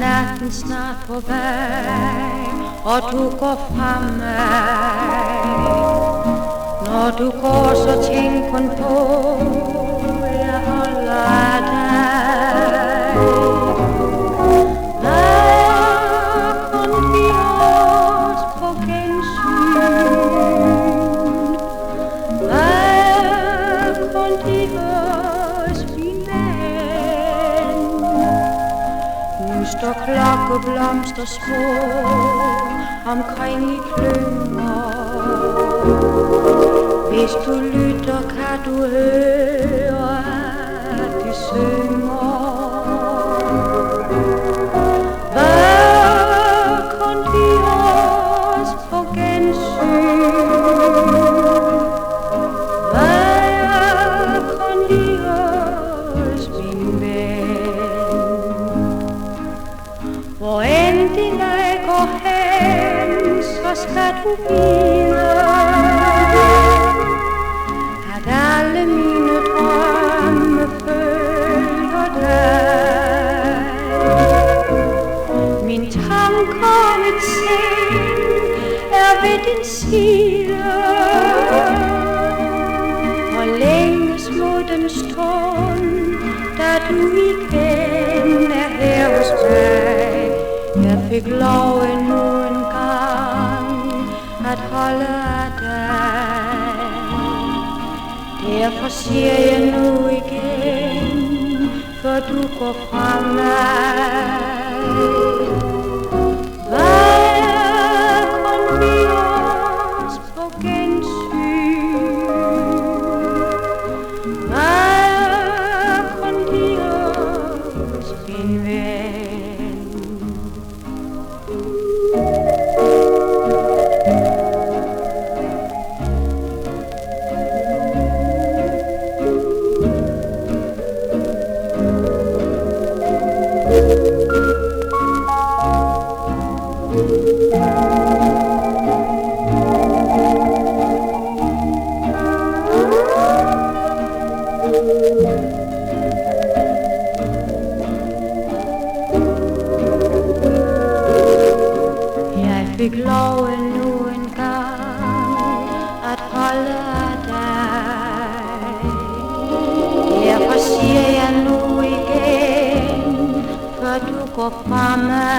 natten snart på vej, og du går fra mig. Når du går, så tænk kun på, jeg holder af dig. Hvad kun vi os på gensyn? Hvad kun de os, min ven? Nu står klokkeblomster små omkring i klynger. Hvis du lytter, kan du høre, at de synger. Hvad kun de os på gensyn? Hvad kun de os, min ven? Hvor end din leg går hen, så skal du vide, alle mine drømme følger dig. Min tanke om et sind er ved din side, og længes mod den stund, da du igen er her hos mig. Jeg fik lov endnu en gang at holde af dig. Derfor siger jeg nu igen, før du går fra mig. Hvad kun vi os på gensyn? Hvad kun vi os, min ven? Jeg fik lov endnu en gang at holde af dig. Derfor siger jeg nu igen, før du går fra mig.